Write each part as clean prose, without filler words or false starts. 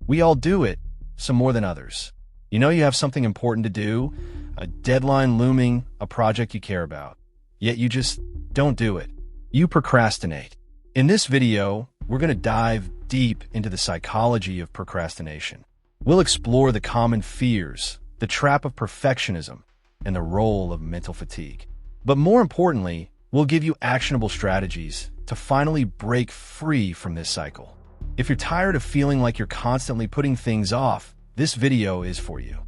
We all do it, some more than others. You know you have something important to do, a deadline looming, a project you care about. Yet you just don't do it. You procrastinate. In this video, we're going to dive deep into the psychology of procrastination. We'll explore the common fears, the trap of perfectionism, and the role of mental fatigue. But more importantly, we'll give you actionable strategies to finally break free from this cycle. If you're tired of feeling like you're constantly putting things off, this video is for you.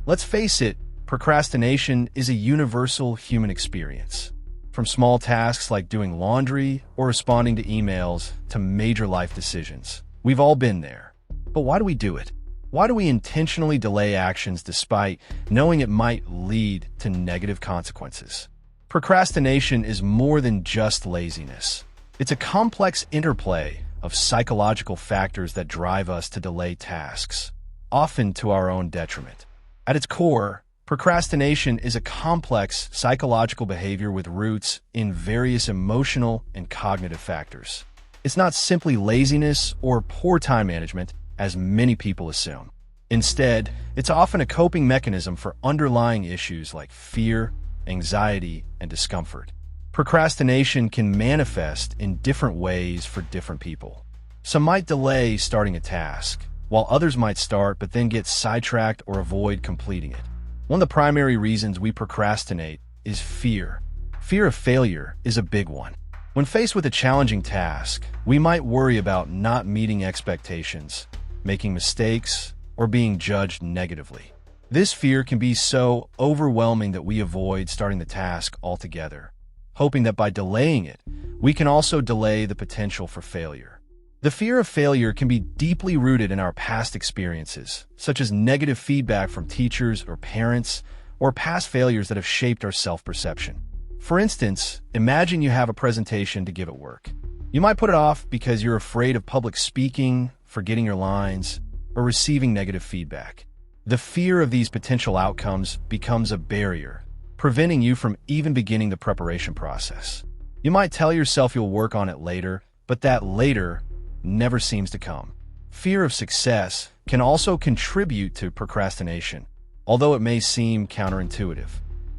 Let's face it, procrastination is a universal human experience. From small tasks like doing laundry or responding to emails to major life decisions. We've all been there. But why do we do it? Why do we intentionally delay actions despite knowing it might lead to negative consequences? Procrastination is more than just laziness. It's a complex interplay of psychological factors that drive us to delay tasks, often to our own detriment. At its core, procrastination is a complex psychological behavior with roots in various emotional and cognitive factors. It's not simply laziness or poor time management, as many people assume. Instead, it's often a coping mechanism for underlying issues like fear, anxiety, and discomfort. Procrastination can manifest in different ways for different people. Some might delay starting a task, while others might start but then get sidetracked or avoid completing it. One of the primary reasons we procrastinate is fear. Fear of failure is a big one. When faced with a challenging task, we might worry about not meeting expectations, making mistakes, or being judged negatively. This fear can be so overwhelming that we avoid starting the task altogether, hoping that by delaying it, we can also delay the potential for failure. The fear of failure can be deeply rooted in our past experiences, such as negative feedback from teachers or parents, or past failures that have shaped our self-perception. For instance, imagine you have a presentation to give at work. You might put it off because you're afraid of public speaking, forgetting your lines, or receiving negative feedback. The fear of these potential outcomes becomes a barrier, preventing you from even beginning the preparation process. You might tell yourself you'll work on it later, but that later never seems to come. Fear of success can also contribute to procrastination, although it may seem counterintuitive.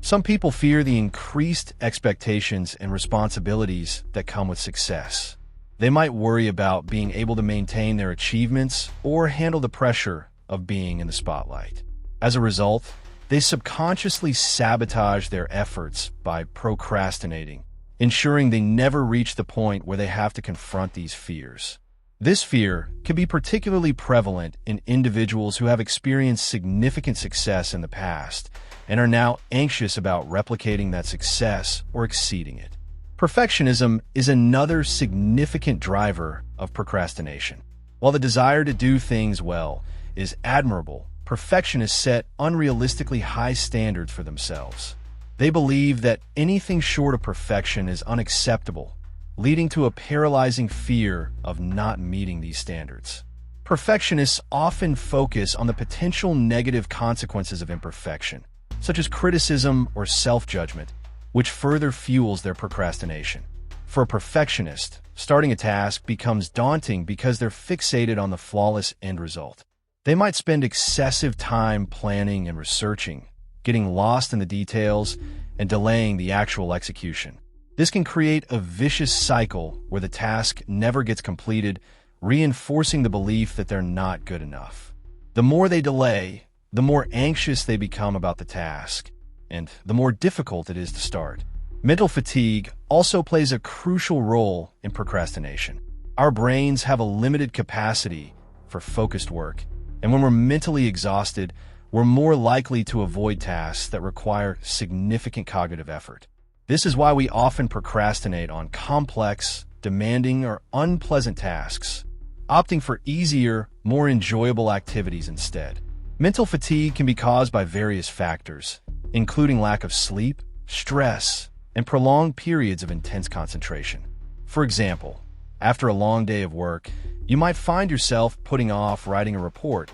Some people fear the increased expectations and responsibilities that come with success. They might worry about being able to maintain their achievements or handle the pressure of being in the spotlight. As a result, they subconsciously sabotage their efforts by procrastinating, ensuring they never reach the point where they have to confront these fears. This fear can be particularly prevalent in individuals who have experienced significant success in the past and are now anxious about replicating that success or exceeding it. Perfectionism is another significant driver of procrastination. While the desire to do things well is admirable, perfectionists set unrealistically high standards for themselves. They believe that anything short of perfection is unacceptable, leading to a paralyzing fear of not meeting these standards. Perfectionists often focus on the potential negative consequences of imperfection, such as criticism or self-judgment, which further fuels their procrastination. For a perfectionist, starting a task becomes daunting because they're fixated on the flawless end result. They might spend excessive time planning and researching, getting lost in the details, and delaying the actual execution. This can create a vicious cycle where the task never gets completed, reinforcing the belief that they're not good enough. The more they delay, the more anxious they become about the task, and the more difficult it is to start. Mental fatigue also plays a crucial role in procrastination. Our brains have a limited capacity for focused work, and when we're mentally exhausted, we're more likely to avoid tasks that require significant cognitive effort. This is why we often procrastinate on complex, demanding, or unpleasant tasks, opting for easier, more enjoyable activities instead. Mental fatigue can be caused by various factors, including lack of sleep, stress, and prolonged periods of intense concentration. For example, after a long day of work, you might find yourself putting off writing a report,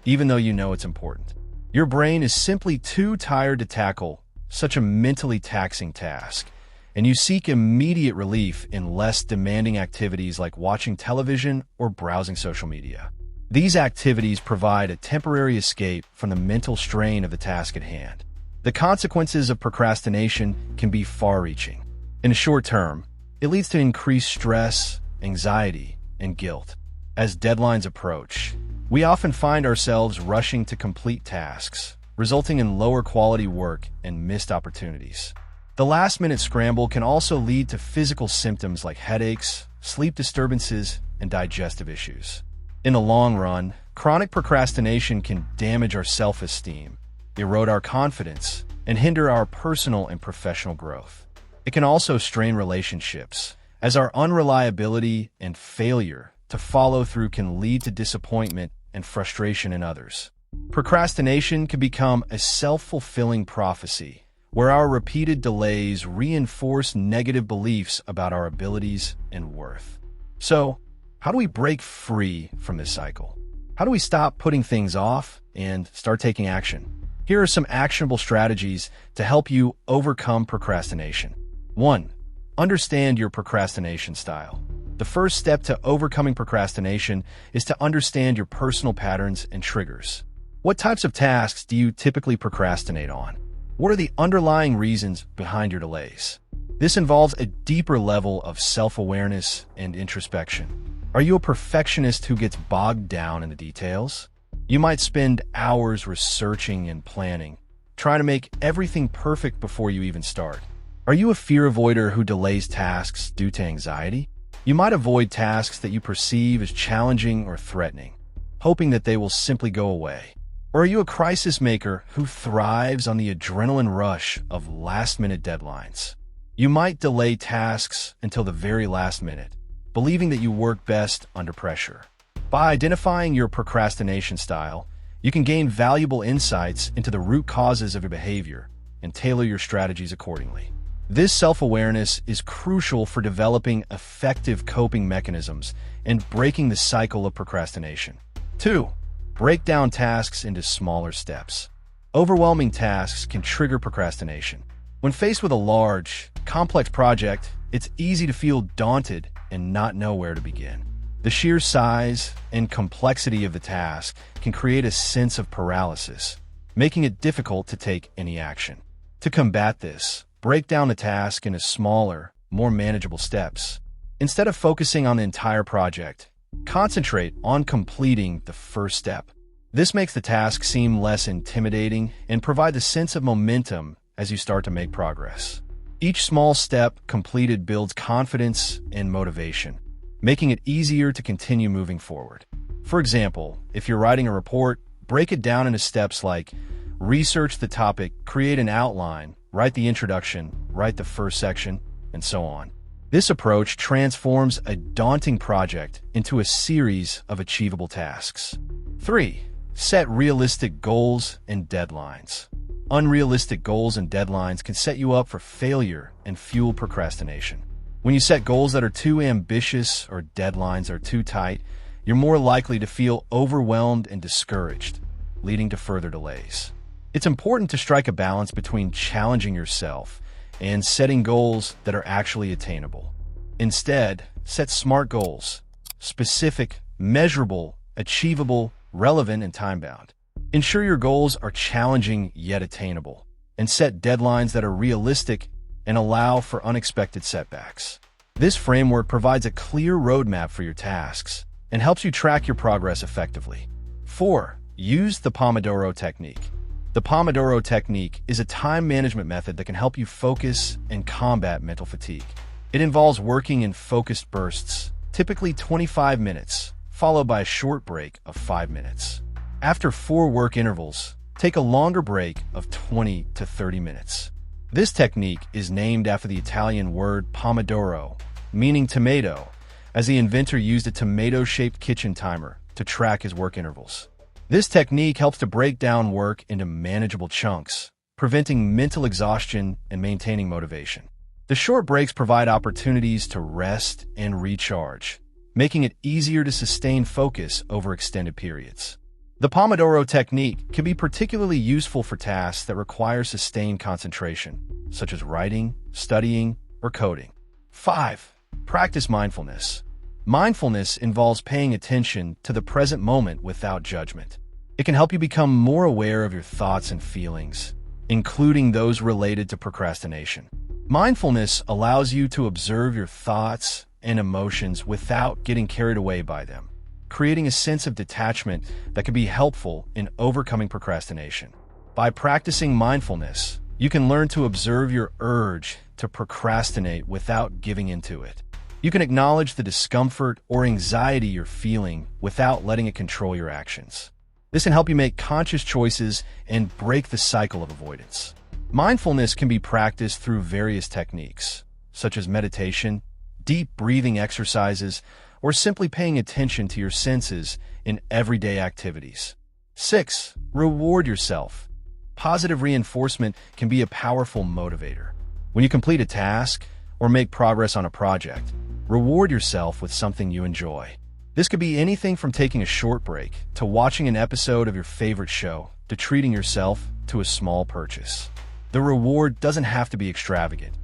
even though you know it's important. Your brain is simply too tired to tackle such a mentally taxing task, and you seek immediate relief in less demanding activities like watching television or browsing social media. These activities provide a temporary escape from the mental strain of the task at hand. The consequences of procrastination can be far-reaching. In the short term, it leads to increased stress, anxiety, and guilt. As deadlines approach, we often find ourselves rushing to complete tasks, resulting in lower quality work and missed opportunities. The last-minute scramble can also lead to physical symptoms like headaches, sleep disturbances, and digestive issues. In the long run, chronic procrastination can damage our self-esteem, erode our confidence, and hinder our personal and professional growth. It can also strain relationships, as our unreliability and failure to follow through can lead to disappointment and frustration in others. Procrastination can become a self-fulfilling prophecy, where our repeated delays reinforce negative beliefs about our abilities and worth. So, how do we break free from this cycle? How do we stop putting things off and start taking action? Here are some actionable strategies to help you overcome procrastination. 1. Understand your procrastination style. The first step to overcoming procrastination is to understand your personal patterns and triggers. What types of tasks do you typically procrastinate on? What are the underlying reasons behind your delays? This involves a deeper level of self-awareness and introspection. Are you a perfectionist who gets bogged down in the details? You might spend hours researching and planning, trying to make everything perfect before you even start. Are you a fear avoider who delays tasks due to anxiety? You might avoid tasks that you perceive as challenging or threatening, hoping that they will simply go away. Or are you a crisis maker who thrives on the adrenaline rush of last-minute deadlines? You might delay tasks until the very last minute, believing that you work best under pressure. By identifying your procrastination style, you can gain valuable insights into the root causes of your behavior and tailor your strategies accordingly. This self-awareness is crucial for developing effective coping mechanisms and breaking the cycle of procrastination. 2. Break down tasks into smaller steps. Overwhelming tasks can trigger procrastination. When faced with a large, complex project, it's easy to feel daunted and not know where to begin. The sheer size and complexity of the task can create a sense of paralysis, making it difficult to take any action. To combat this, break down the task into smaller, more manageable steps. Instead of focusing on the entire project, concentrate on completing the first step. This makes the task seem less intimidating and provide a sense of momentum as you start to make progress. Each small step completed builds confidence and motivation, making it easier to continue moving forward. For example, if you're writing a report, break it down into steps like research the topic, create an outline, write the introduction, write the first section, and so on. This approach transforms a daunting project into a series of achievable tasks. 3. Set realistic goals and deadlines. Unrealistic goals and deadlines can set you up for failure and fuel procrastination. When you set goals that are too ambitious or deadlines are too tight, you're more likely to feel overwhelmed and discouraged, leading to further delays. It's important to strike a balance between challenging yourself and setting goals that are actually attainable. Instead, set SMART goals: specific, measurable, achievable, relevant, and time-bound. Ensure your goals are challenging yet attainable, and set deadlines that are realistic and allow for unexpected setbacks. This framework provides a clear roadmap for your tasks and helps you track your progress effectively. 4. Use the Pomodoro technique. The Pomodoro technique is a time management method that can help you focus and combat mental fatigue. It involves working in focused bursts, typically 25 minutes, followed by a short break of 5 minutes. After 4 work intervals, take a longer break of 20 to 30 minutes. This technique is named after the Italian word pomodoro, meaning tomato, as the inventor used a tomato-shaped kitchen timer to track his work intervals. This technique helps to break down work into manageable chunks, preventing mental exhaustion and maintaining motivation. The short breaks provide opportunities to rest and recharge, making it easier to sustain focus over extended periods. The Pomodoro technique can be particularly useful for tasks that require sustained concentration, such as writing, studying, or coding. 5. Practice mindfulness. Mindfulness involves paying attention to the present moment without judgment. It can help you become more aware of your thoughts and feelings, including those related to procrastination. Mindfulness allows you to observe your thoughts and emotions without getting carried away by them, creating a sense of detachment that can be helpful in overcoming procrastination. By practicing mindfulness, you can learn to observe your urge to procrastinate without giving into it. You can acknowledge the discomfort or anxiety you're feeling without letting it control your actions. This can help you make conscious choices and break the cycle of avoidance. Mindfulness can be practiced through various techniques, such as meditation, deep breathing exercises, or simply paying attention to your senses in everyday activities. 6. Reward yourself. Positive reinforcement can be a powerful motivator. When you complete a task or make progress on a project, reward yourself with something you enjoy. This could be anything from taking a short break to watching an episode of your favorite show to treating yourself to a small purchase. The reward doesn't have to be extravagant.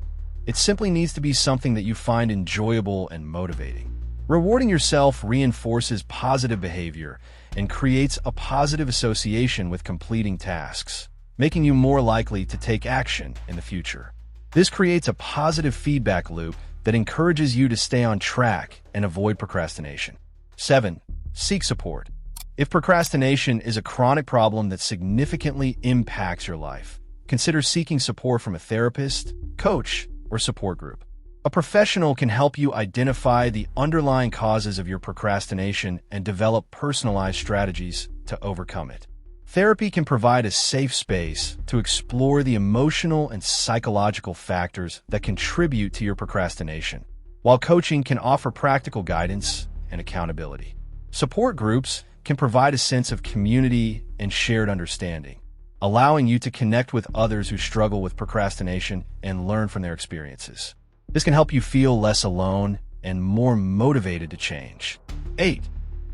It simply needs to be something that you find enjoyable and motivating. Rewarding yourself reinforces positive behavior and creates a positive association with completing tasks, making you more likely to take action in the future. This creates a positive feedback loop that encourages you to stay on track and avoid procrastination. 7. Seek support. If procrastination is a chronic problem that significantly impacts your life, consider seeking support from a therapist, coach, or support group. A professional can help you identify the underlying causes of your procrastination and develop personalized strategies to overcome it. Therapy can provide a safe space to explore the emotional and psychological factors that contribute to your procrastination, while coaching can offer practical guidance and accountability. Support groups can provide a sense of community and shared understanding, allowing you to connect with others who struggle with procrastination and learn from their experiences. This can help you feel less alone and more motivated to change. 8.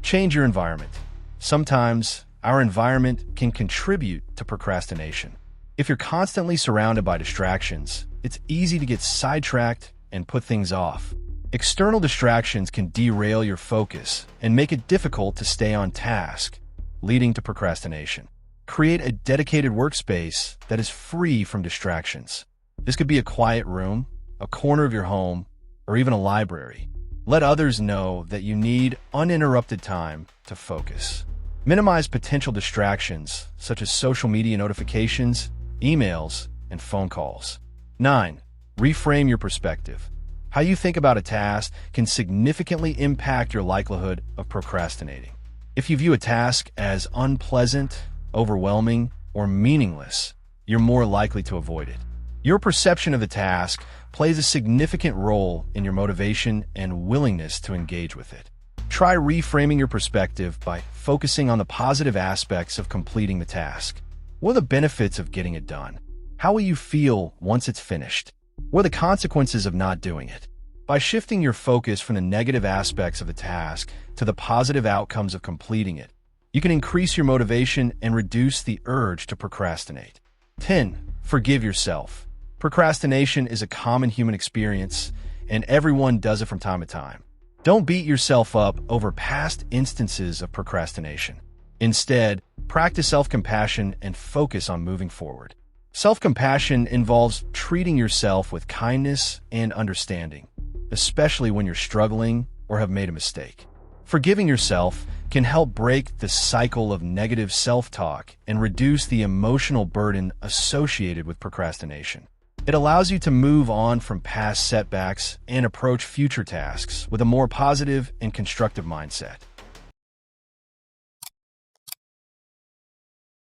Change your environment. Sometimes our environment can contribute to procrastination. If you're constantly surrounded by distractions, it's easy to get sidetracked and put things off. External distractions can derail your focus and make it difficult to stay on task, leading to procrastination. Create a dedicated workspace that is free from distractions. This could be a quiet room, a corner of your home, or even a library. Let others know that you need uninterrupted time to focus. Minimize potential distractions, such as social media notifications, emails, and phone calls. 9. Reframe your perspective. How you think about a task can significantly impact your likelihood of procrastinating. If you view a task as unpleasant, overwhelming, or meaningless, you're more likely to avoid it. Your perception of the task plays a significant role in your motivation and willingness to engage with it. Try reframing your perspective by focusing on the positive aspects of completing the task. What are the benefits of getting it done? How will you feel once it's finished? What are the consequences of not doing it? By shifting your focus from the negative aspects of the task to the positive outcomes of completing it, you can increase your motivation and reduce the urge to procrastinate. 10. Forgive yourself. Procrastination is a common human experience, and everyone does it from time to time. Don't beat yourself up over past instances of procrastination. Instead, practice self-compassion and focus on moving forward. Self-compassion involves treating yourself with kindness and understanding, especially when you're struggling or have made a mistake. Forgiving yourself can help break the cycle of negative self-talk and reduce the emotional burden associated with procrastination. It allows you to move on from past setbacks and approach future tasks with a more positive and constructive mindset.